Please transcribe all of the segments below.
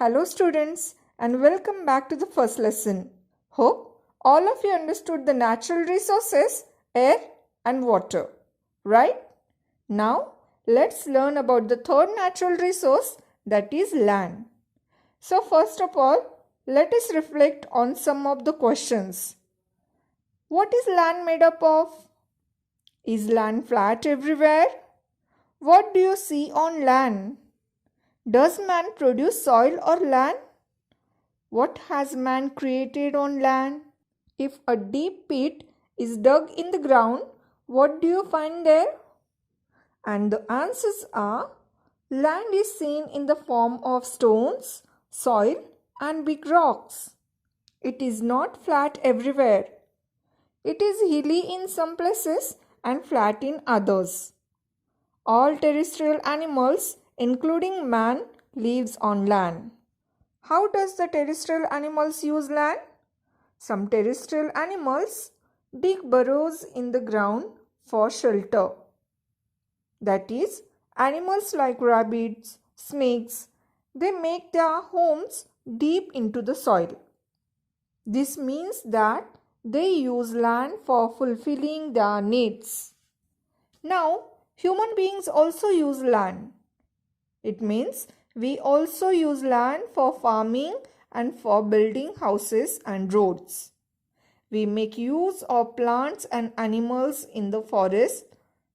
Hello students and welcome back to the first lesson. Hope all of you understood the natural resources, air and water. Right? Now let's learn about the third natural resource, that is land. So first of all, let us reflect on some of the questions. What is land made up of? Is land flat everywhere? What do you see on land? Does man produce soil or land? What has man created on land? If a deep pit is dug in the ground, what do you find there? And the answers are: land is seen in the form of stones, soil, and big rocks. It is not flat everywhere. It is hilly in some places and flat in others. All terrestrial animals, including man, lives on land. How does the terrestrial animals use land? Some terrestrial animals dig burrows in the ground for shelter. That is, animals like rabbits, snakes, they make their homes deep into the soil. This means that they use land for fulfilling their needs. Now, human beings also use land. It means we also use land for farming and for building houses and roads. We make use of plants and animals in the forest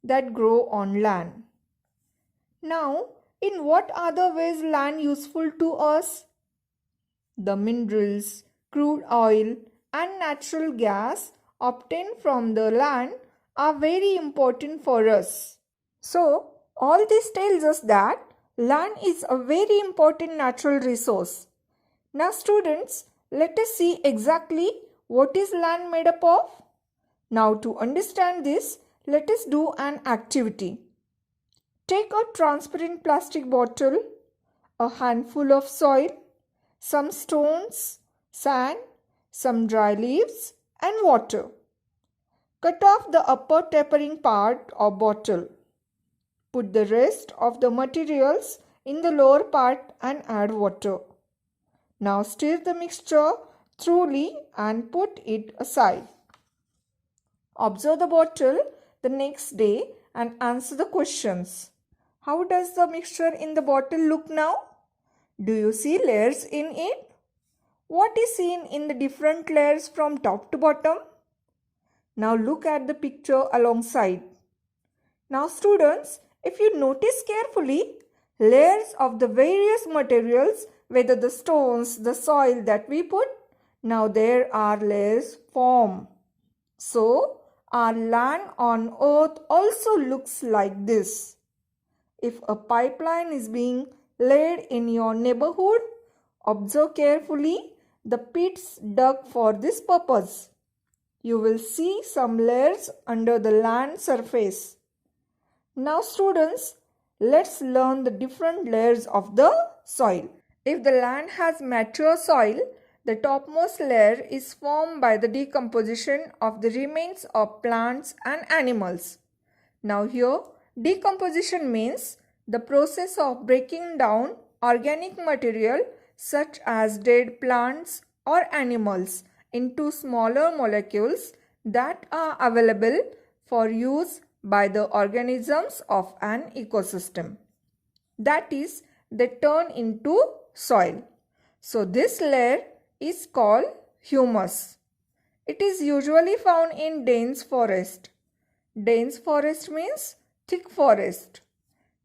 that grow on land. Now, in what other ways land useful to us? The minerals, crude oil and natural gas obtained from the land are very important for us. So, all this tells us that land is a very important natural resource. Now students, let us see exactly what is land made up of. Now to understand this, let us do an activity. Take a transparent plastic bottle, a handful of soil, some stones, sand, some dry leaves and water. Cut off the upper tapering part of bottle. Put the rest of the materials in the lower part and add water. Now stir the mixture thoroughly and put it aside. Observe the bottle the next day and answer the questions. How does the mixture in the bottle look now? Do you see layers in it? What is seen in the different layers from top to bottom? Now look at the picture alongside. Now students, if you notice carefully, layers of the various materials, whether the stones, the soil that we put, now there are layers formed. So, our land on earth also looks like this. If a pipeline is being laid in your neighborhood, observe carefully the pits dug for this purpose. You will see some layers under the land surface. Now students, let's learn the different layers of the soil. If the land has mature soil, the topmost layer is formed by the decomposition of the remains of plants and animals. Now here, decomposition means the process of breaking down organic material such as dead plants or animals into smaller molecules that are available for use by the organisms of an ecosystem. That is, they turn into soil. So this layer is called humus. It is usually found in dense forest. Dense forest means thick forest.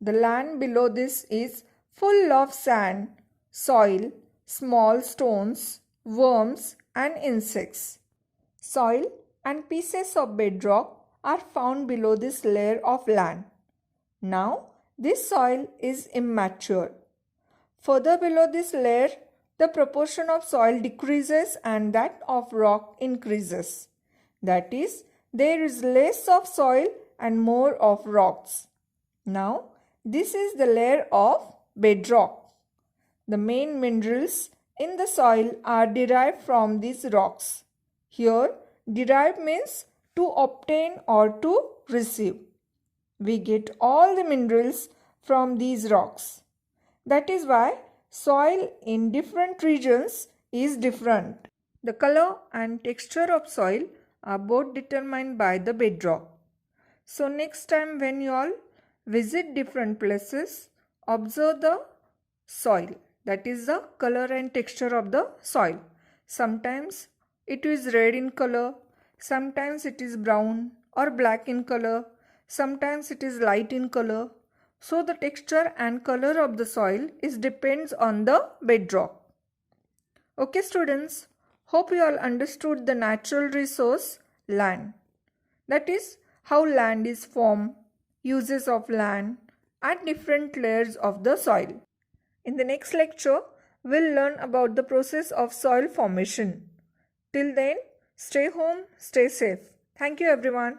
The land below this is full of sand, soil, small stones, worms and insects. Soil and pieces of bedrock are found below this layer of land. Now, this soil is immature. Further below this layer, the proportion of soil decreases and that of rock increases. That is, there is less of soil and more of rocks. Now, this is the layer of bedrock. The main minerals in the soil are derived from these rocks. Here, derived means to obtain or to receive. We get all the minerals from these rocks. That is why soil in different regions is different. The color and texture of soil are both determined by the bedrock. So next time when you all visit different places, observe the soil, that is the color and texture of the soil. Sometimes it is red in color, sometimes it is brown or black in color, sometimes it is light in color. So the texture and color of the soil depends on the bedrock. Okay students, hope you all understood the natural resource land. That is how land is formed, uses of land and different layers of the soil. In the next lecture, we'll learn about the process of soil formation. Till then, stay home, stay safe. Thank you everyone.